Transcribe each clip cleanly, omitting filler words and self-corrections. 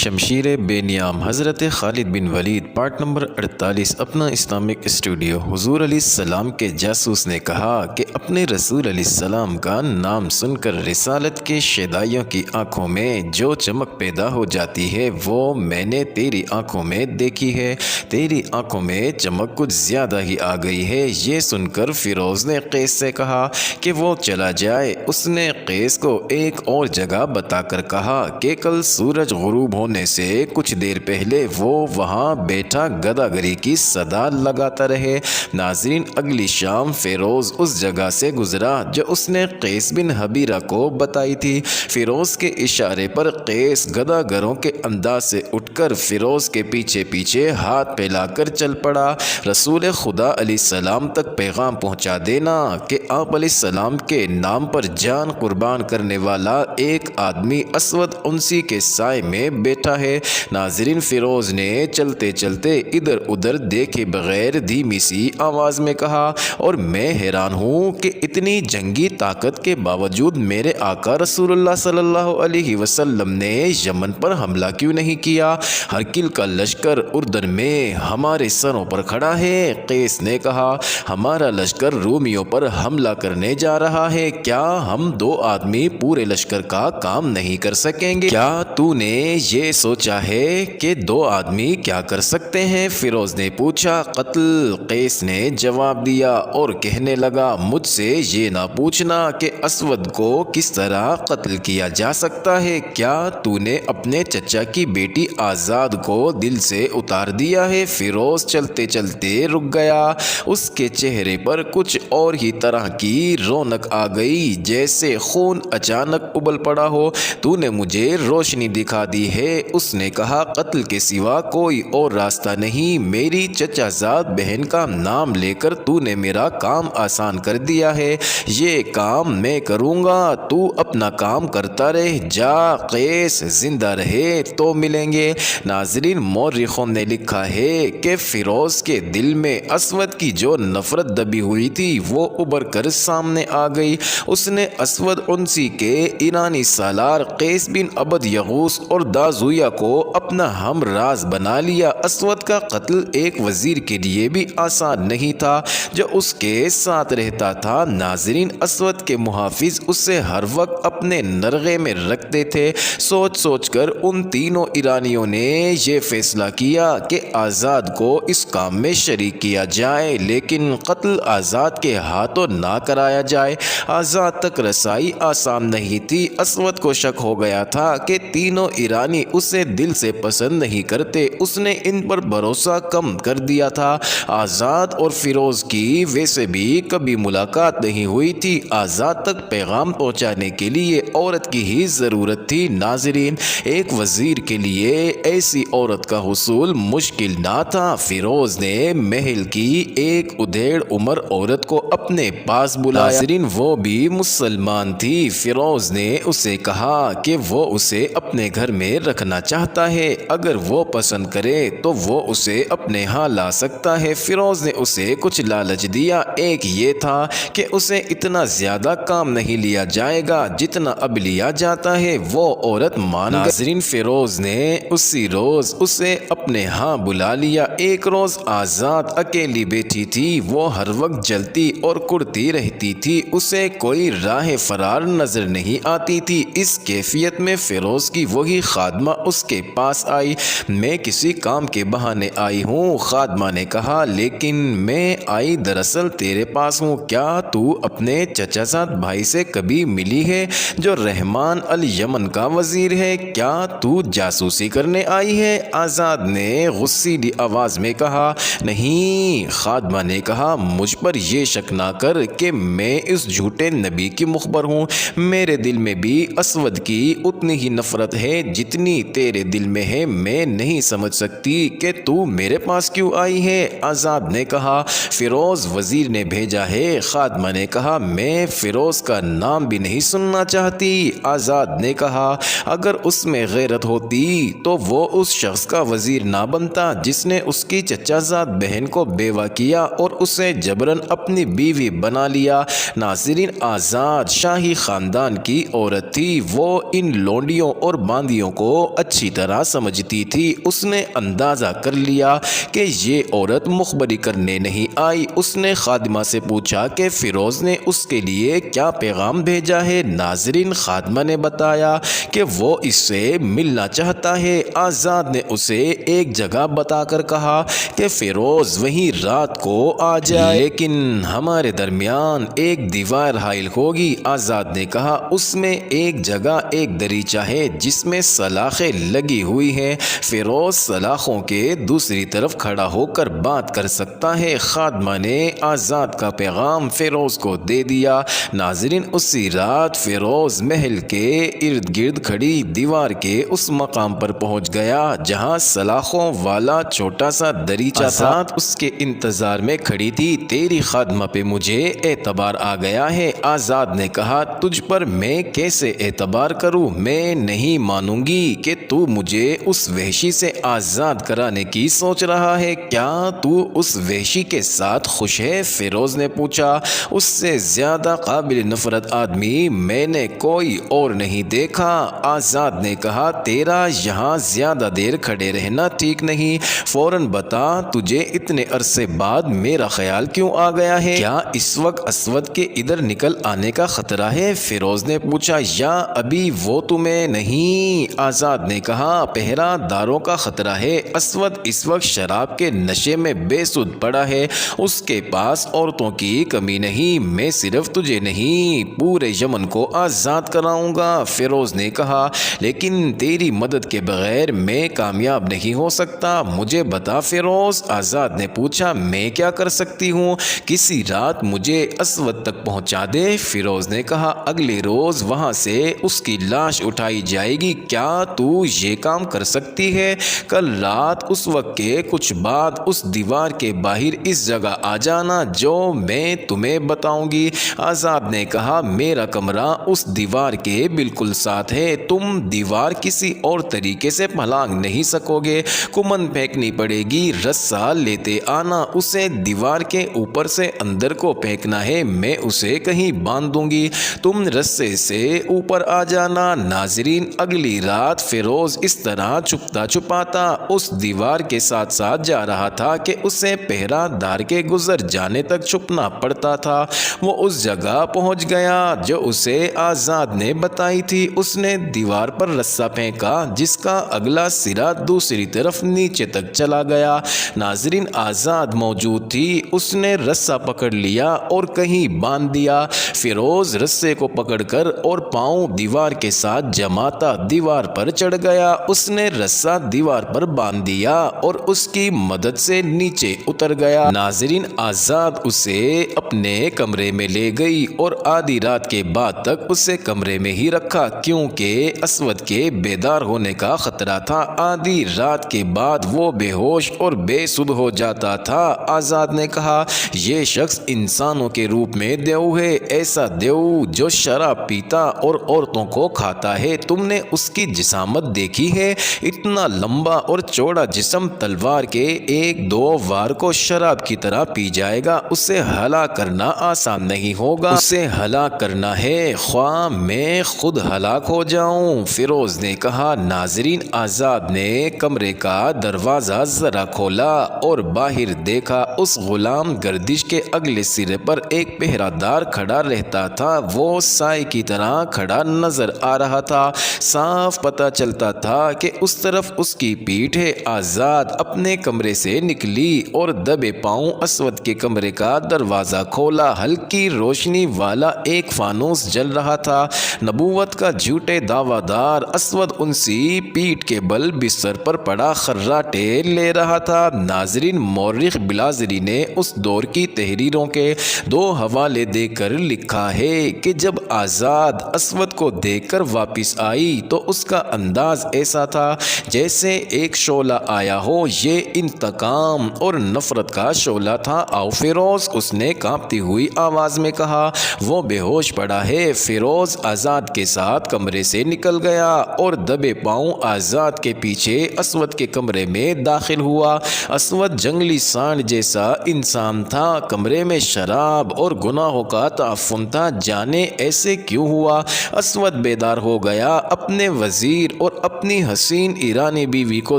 شمشیر بے نیام حضرت خالد بن ولید part number 48 اپنا اسلامک اسٹوڈیو۔ حضور علیہ السلام کے جاسوس نے کہا کہ اپنے رسول علیہ السلام کا نام سن کر رسالت کے شیدائیوں کی آنکھوں میں جو چمک پیدا ہو جاتی ہے وہ میں نے تیری آنکھوں میں دیکھی ہے۔ تیری آنکھوں میں چمک کچھ زیادہ ہی آ گئی ہے۔ یہ سن کر فیروز نے قیس سے کہا کہ وہ چلا جائے۔ اس نے قیس کو ایک اور جگہ بتا کر کہا کہ کل سورج غروب ہونے سے کچھ دیر پہلے وہ وہاں بیٹھا گداگری کی صدا لگاتا رہے۔ ناظرین، اگلی شام فیروز اس جگہ سے گزرا جو اس نے قیس بن حبیرہ کو بتائی تھی۔ فیروز کے اشارے پر قیس گداگروں کے انداز سے اٹھ کر فیروز کے پیچھے پیچھے ہاتھ پھیلا کر چل پڑا۔ رسول خدا علیہ السلام تک پیغام پہنچا دینا کہ آپ علیہ السلام کے نام پر جان قربان کرنے والا ایک آدمی اسود انسی کے سائے میں بیٹھا ہے۔ ناظرین، فیروز نے چلتے چلتے ادھر ادھر دیکھے بغیر دھیمی سی آواز میں کہا، اور میں حیران ہوں کہ اتنی جنگی طاقت کے باوجود میرے آقا رسول اللہ صلی اللہ علیہ وسلم نے یمن پر حملہ کیوں نہیں کیا؟ ہرکل کا لشکر اردن میں ہمارے سروں پر کھڑا ہے۔ قیس نے کہا، ہمارا لشکر رومیوں پر حملہ کرنے جا رہا ہے، کیا ہم دو آدمی پورے لشکر کا کام نہیں کر سکیں گے؟ کیا تو نے یہ سوچا ہے کہ دو آدمی کیا کر سکتے ہیں؟ فیروز نے پوچھا۔ قتل، قیس نے جواب دیا اور کہنے لگا، مجھ سے یہ نہ پوچھنا کہ اسود کو کس طرح قتل کیا جا سکتا ہے۔ کیا تو نے اپنے چچا کی بیٹی آزاد کو دل سے اتار دیا ہے؟ فیروز چلتے چلتے رک گیا۔ اس کے چہرے پر کچھ اور ہی طرح کی رونق آ گئی، جیسے خون اچانک ابل پڑا ہو۔ تو نے مجھے روشنی دکھا دی ہے۔ اس نے کہا، قتل کے سوا کوئی اور راستہ نہیں۔ میری چچا زاد بہن کا نام لے کر تو نے میرا کام آسان کر دیا ہے۔ یہ کام میں کروں گا، تو اپنا کام کرتا رہ جا۔ قیس زندہ رہے تو ملیں گے۔ ناظرین، مورخوں نے لکھا ہے کہ فیروز کے دل میں اسود کی جو نفرت دبی ہوئی تھی وہ ابھر کر سامنے آ گئی۔ اس نے اسود انسی کے ایرانی سالار قیس بن عبد یغوث اور دازویہ کو اپنا ہم راز بنا لیا۔ اسود کا قتل ایک وزیر کے لیے بھی آسان نہیں تھا جو اس کے ساتھ رہتا تھا۔ ناظرین، اسود کے محافظ اسے ہر وقت اپنے نرغے میں رکھتے تھے۔ سوچ سوچ کر ان تینوں ایرانیوں نے یہ فیصلہ کیا کہ آزاد کو اس کام میں شریک کیا جائے، لیکن قتل آزاد کے ہاتھوں نہ کرایا جائے۔ آزاد تک رسائی آسان نہیں تھی۔ اسود کو شک ہو گیا تھا کہ تینوں ایرانی اسے دل سے پسند نہیں کرتے۔ اس نے ان پر بھروسہ کم کر دیا تھا۔ آزاد اور فیروز کی ویسے بھی کبھی ملاقات نہیں ہوئی تھی۔ آزاد تک پیغام پہنچانے کے لیے عورت کی ہی ضرورت تھی۔ ناظرین، ایک وزیر کے لیے ایسی عورت کا حصول مشکل نہ تھا۔ فیروز نے محل کی ایک ادھیڑ عمر عورت کو اپنے پاس بلایا۔ ناظرین، وہ بھی مسلمان تھی۔ فیروز نے اسے کہا کہ وہ اسے اپنے گھر میں رکھنا چاہتا ہے، اگر وہ پسند کرے تو وہ اسے اپنے ہاں لا سکتا ہے۔ فیروز نے اسے کچھ لالچ دیا۔ ایک یہ تھا کہ اسے اتنا زیادہ کام نہیں لیا جائے گا جتنا اب لیا جاتا ہے۔ وہ عورت مان گئی۔ ناظرین، فیروز نے اسی روز اسے اپنے ہاں بلا لیا۔ ایک روز آزاد اکیلی بیٹھی تھی۔ وہ ہر وقت جلتی اور کڑتی رہتی تھی۔ اسے کوئی راہ فرار نظر نہیں آتی تھی۔ اس کیفیت میں فیروز کی وہی خادمہ اس کے پاس آئی۔ میں کسی کام کے بہانے آئی ہوں، خادمہ نے کہا، لیکن میں آئی دراصل تیرے پاس ہوں۔ کیا تو اپنے چچا زاد بھائی سے کبھی ملی ہے جو رحمان الیمن کا وزیر ہے؟ کیا تو جاسوسی کرنے آئی ہے؟ آزاد نے غصیلی آواز میں کہا، نہیں۔ خادمہ نے کہا، مجھ پر یہ شک نہ کر کہ میں اس جھوٹے نبی کی مخبر ہوں۔ میرے دل میں بھی اسود کی اتنی ہی نفرت ہے جتنی تیرے دل میں ہے۔ میں نہیں سمجھ سکتی کہ تو میرے پاس کیوں آئی ہے۔ آزاد نے کہا، فیروز وزیر نے بھیجا ہے۔ خادمہ نے کہا، میں فیروز کا نام بھی نہیں سننا چاہتی۔ آزاد نے کہا، اگر اس میں غیرت ہوتی تو وہ اس شخص کا وزیر نہ بنتا جس نے اس کی چچا زاد بہن کو بیوہ کیا اور اسے جبرن اپنی بیوی بنا لیا۔ ناظرین، آزاد شاہی خاندان کی عورت تھی۔ وہ ان لونڈیوں اور باندیوں کو اچھی طرح سمجھتی تھی اس نے اندازہ کر لیا کہ یہ عورت مخبری کرنے نہیں آئی۔ اس نے خادمہ سے پوچھا کہ فیروز نے اس کے لیے کیا پیغام بھیجا ہے۔ ناظرین، خادمہ نے بتایا کہ وہ اس سے ملنا چاہتا ہے۔ آزاد نے اسے ایک جگہ بتا کر کہا کہ فیروز وہیں رات کو آ جائے، لیکن ہمارے درمیان ایک دیوار حائل ہوگی۔ آزاد نے کہا اس میں ایک جگہ ایک دریچہ ہے جس میں سلاخیں لگی ہوئی ہیں، فیروز سلاخوں کے دوسری طرف کھڑا ہو کر بات کر سکتا ہے۔ خادمہ نے آزاد کا پیغام فیروز کو دے دیا۔ ناظرین، اسی رات فیروز محل کے ارد گرد کھڑی دیوار کے اس مقام پر پہنچ گیا جہاں سلاخوں والا چھوٹا سا دریچہ تھا۔ اس کے انتظار میں کھڑی تھی۔ تیری خادمہ پہ مجھے اعتبار آ گیا ہے۔ آزاد نے کہا تجھ پر میں کیسے اعتبار کروں؟ میں نہیں مانوں گی کہ تو مجھے اس وحشی سے آزاد کرانے کی سوچ رہا ہے۔ کیا تو اس وحشی کے ساتھ خوش ہے؟ فیروز نے پوچھا۔ اس سے زیادہ قابل نفرت آدمی میں نے کوئی اور نہیں دیکھا۔ آزاد نے کہا تیرا یہاں زیادہ دیر کھڑے رہنا ٹھیک نہیں، فوراً بتا تجھے اتنے عرصے بعد میرا خیال کیوں آ گیا ہے؟ کیا اس وقت اسود کے ادھر نکل آنے کا خطرہ ہے؟ فیروز نے پوچھا۔ یا ابھی وہ تمہیں نہیں؟ آزاد نے کہا پہرا داروں کا خطرہ ہے۔ اسود اس وقت شراب کے نشے میں بے سود پڑا ہے، اس کے پاس عورتوں کی کمی نہیں۔ میں صرف تجھے نہیں پورے یمن کو آزاد کراؤں گا۔ فیروز نے کہا لیکن تیری مدد کے بغیر میں کامیاب نہیں ہو سکتا، مجھے بتا فیروز۔ آزاد نے پوچھا میں کیا کر سکتی ہوں؟ کسی رات مجھے اسود تک پہنچا دے۔ فیروز نے کہا اگلے روز وہاں سے اس کی لاش اٹھائی جائے گی، کیا تو یہ کام کر سکتی ہے؟ کل رات اس وقت کے کچھ بعد اس دیوار کے باہر اس جگہ آ جانا جو میں تمہیں بتاؤں گی۔ آزاد نے کہا میرا کمرہ اس دیوار کے بالکل ساتھ ہے، تم دیوار کسی اور طریقے سے پھلانگ نہیں سکو گے، کمن پھینکنی پڑے گی، رسا لیتے آنا، اسے دیوار کے اوپر سے اندر کو پھینکنا ہے، میں اسے کہیں باندھ دوں گی، تم رسے سے اوپر آ جانا۔ ناظرین، اگلی رات فیروز اس طرح چھپتا چھپاتا اس دیوار کے ساتھ ساتھ جا رہا تھا کہ اسے پہرا دار کے گزر جانے تک چھپنا پڑتا تھا۔ وہ اس جگہ پہنچ گیا جو اسے آزاد نے بتائی تھی۔ اس نے دیوار پر رسا پھینکا جس کا اگلا سرا دوسری طرف نیچے تک چلا گیا۔ ناظرین، آزاد موجود تھی، اس نے رسا پکڑ لیا اور کہیں باندھ دیا۔ فیروز رسے کو پکڑ کر اور پاؤں دیوار کے ساتھ جماتا دیوار پر چڑھ گیا۔ اس نے رسا دیوار پر باندھ دیا اور اس کی مدد سے نیچے اتر گیا۔ ناظرین، آزاد اسے اپنے کمرے میں لے گئی اور آدھی رات کے بعد تک اسے کمرے میں ہی رکھا کیونکہ اسود کے بیدار ہونے کا خطرہ تھا۔ آدھی رات کے بعد وہ بے ہوش اور بے سدھ ہو جاتا تھا۔ آزاد نے کہا یہ شخص انسانوں کے روپ میں دیو ہے، ایسا دیو جو شراب پیتا اور عورتوں کو کھاتا ہے۔ تم نے اس کی جسامت دیکھی ہے؟ اتنا لمبا اور چوڑا جسم، تلوار کے ایک دو وار کو شراب کی طرح پی جائے گا، اسے ہلاک کرنا آسان نہیں ہوگا، اسے ہلاک کرنا ہے خواہ میں خود ہلاک ہو جاؤں۔ فیروز نے کہا۔ ناظرین، آزاد نے کمرے کا دروازہ ذرا کھولا اور باہر دیکھا اس غلام گردش کے اگلے سرے پر ایک پہرہ دار کھڑا رہتا تھا، وہ سائے کی طرح کھڑا نظر آ رہا تھا، صاف پتہ چلتا تھا کہ اس طرف اس کی پیٹھ ہے۔ آزاد اپنے کمرے سے نکلی اور دبے پاؤں اسود کے کمرے کا دروازہ کھولا۔ ہلکی روشنی والا ایک فانوس جل رہا تھا، نبوت کا جھوٹے دعویٰ دار اسود انسی پیٹھ کے بل بستر پر پڑا خراٹے لے رہا تھا۔ ناظرین، مورخ بلازری نے اس دور کی تحریروں کے دو حوالے دے کر لکھا ہے کہ جب آزاد اسود کو دیکھ کر واپس آئی تو اس کا انداز ایسا تھا جیسے ایک شعلہ آیا ہو، یہ انتقام اور نفرت کا شعلہ تھا۔ آؤ فیروز، اس نے کانپتی ہوئی آواز میں کہا، وہ بے ہوش پڑا ہے۔ فیروز آزاد کے ساتھ کمرے سے نکل گیا اور دبے پاؤں آزاد کے پیچھے اسود کے کمرے میں داخل ہوا۔ اسود جنگلی سانڈ جیسا انسان تھا، کمرے میں شراب اور گناہوں کا تعفن تھا، جانے ایسے کیوں ہوا؟ اسود بیدار ہو گیا، اپنے وزیر اور اپنی حسین ایرانی بیوی کو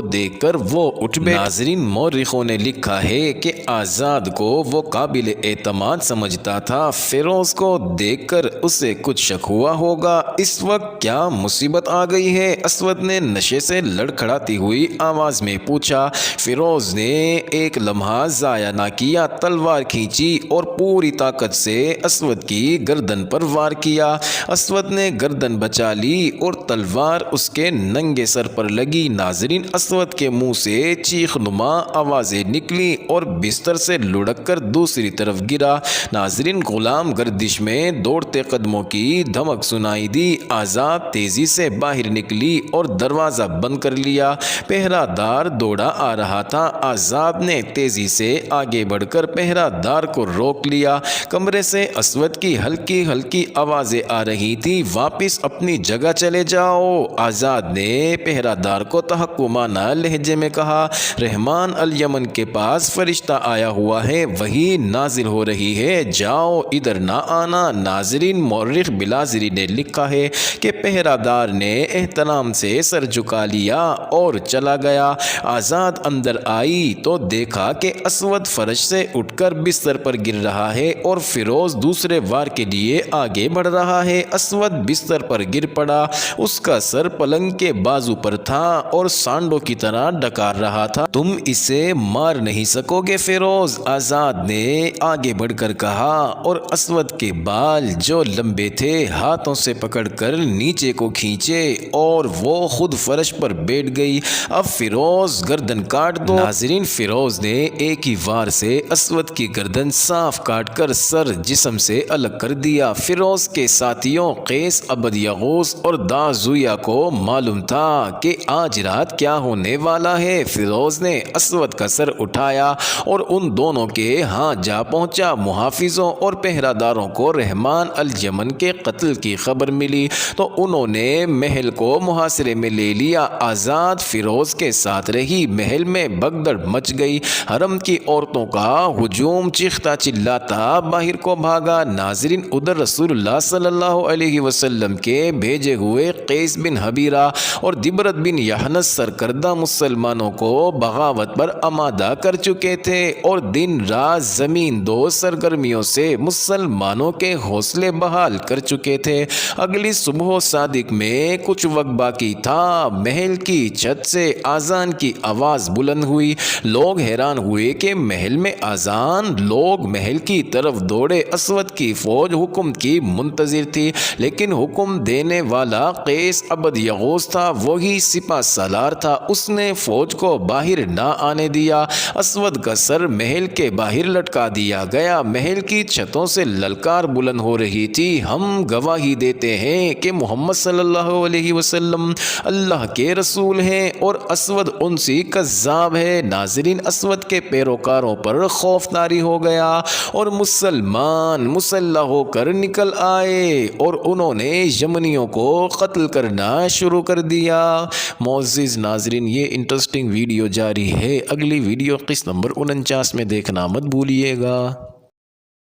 دیکھ کر وہ اٹھ بیٹھا۔ ناظرین، مورخوں نے لکھا ہے کہ آزاد کو وہ قابل اعتماد سمجھتا تھا، فیروز کو دیکھ کر اسے کچھ شک ہوا ہوگا۔ اس وقت کیا مصیبت آ گئی ہے؟ اسود نے نشے سے لڑکھڑاتی ہوئی آواز میں پوچھا۔ فیروز نے ایک لمحہ ضائع نہ کیا، تلوار کھینچی اور پوری طاقت سے اسود کی گردن پر وار کیا۔ اسود نے گردن بچا لی اور تلوار اس کے ننگے سر پر لگی۔ ناظرین، اسود کے منہ سے چیخ نما آوازیں نکلی اور بستر سے لڑک کر دوسری طرف گرا۔ ناظرین، غلام گردش میں دوڑتے قدموں کی دھمک سنائی دی۔ آزاد تیزی سے باہر نکلی اور دروازہ بند کر لیا۔ پہرہ دار دوڑا آ رہا تھا۔ آزاد نے تیزی سے آگے بڑھ کر پہرہ دار کو روک لیا۔ کمرے سے اسود کی ہلکی ہلکی آوازیں آ رہی تھی، واپس اپنی جگہ چلے جاؤ۔ آزاد نے پہرہ دار کو تحکمانہ لہجے میں کہا، رحمان الیمن کے پاس فرشتہ آیا ہوا ہے، وہی نازل ہو رہی ہے، جاؤ، ادھر نہ آنا۔ ناظرین، مورخ بلازری نے لکھا ہے کہ پہرہ دار نے احترام سے سر جھکا لیا اور چلا گیا۔ آزاد اندر آئی تو دیکھا کہ اسود فرش سے اٹھ کر بستر پر گر رہا ہے اور فیروز دوسرے وار کے لیے آگے بڑھ رہا ہے۔ اسود بستر پر گر پڑا، اس کا سر پلنگ کے بازو پر تھا اور سانڈوں کی طرح ڈکار رہا تھا۔ تم اسے مار نہیں سکو گے فیروز، آزاد نے آگے بڑھ کر کہا، اور اسود کے بال جو لمبے تھے ہاتھوں سے پکڑ کر نیچے کو کھینچے اور وہ خود فرش پر بیٹھ گئی۔ اب فیروز گردن کاٹ دو۔ ناظرین، فیروز نے ایک ہی وار سے اسود کی گردن صاف کاٹ کر سر جسم سے الگ کر دیا۔ فیروز کے ساتھیوں قیس عبد یغوث اور دازویہ کو معلوم تھا کہ آج رات کیا ہونے والا ہے۔ فیروز نے اسود کا سر اٹھایا اور ان دونوں کے ہاں جا پہنچا۔ محافظوں اور پہرہ داروں کو رحمان الیمن کے قتل کی خبر ملی تو انہوں نے محل کو محاصرے میں لے لیا۔ آزاد فیروز کے ساتھ رہی۔ محل میں بھگدڑ مچ گئی۔ حرم کی عورتوں کا ہجوم چیختا چلاتا باہر کو بھاگا۔ ناظرین، ادھر رسول اللہ صلی اللہ علیہ وسلم کے بھیجے ہوئے قیس بن حبیرہ اور دبرت بن یحنس سرکردہ مسلمانوں کو بغاوت پر آمادہ کر چکے تھے اور دن رات زمین دو سرگرمیوں سے مسلمانوں کے حوصلے بحال کر چکے تھے۔ اگلی صبح صادق میں کچھ وقت باقی تھا۔ محل کی چھت سے آذان کی آواز بلند ہوئی۔ لوگ حیران ہوئے کہ محل میں آذان۔ لوگ محل کی طرف دوڑے۔ اسود کی فوج حکم کی منتظر تھی، لیکن حکم دینے والا قیس عبد یغوث تھا، وہی سپہ سالار تھا۔ اس نے فوج کو باہر نہ آنے دیا۔ اسود کا سر محل کے باہر لٹکا دیا گیا۔ محل کی چھتوں سے للکار بلند ہو رہی تھی، ہم گواہی دیتے ہیں کہ محمد صلی اللہ علیہ وسلم اللہ کے رسول ہیں اور اسود انسی کذاب ہے۔ ناظرین، اسود کے پیروکاروں پر خوف طاری ہو گیا اور مسلمان مسلح ہو کر نکل آئے اور انہوں نے یمنیوں کو قتل کرنا شروع کر دیا۔ معزز ناظرین، یہ انٹرسٹنگ ویڈیو جاری ہے، اگلی ویڈیو قسط نمبر 49 میں دیکھنا مت بھولیے گا۔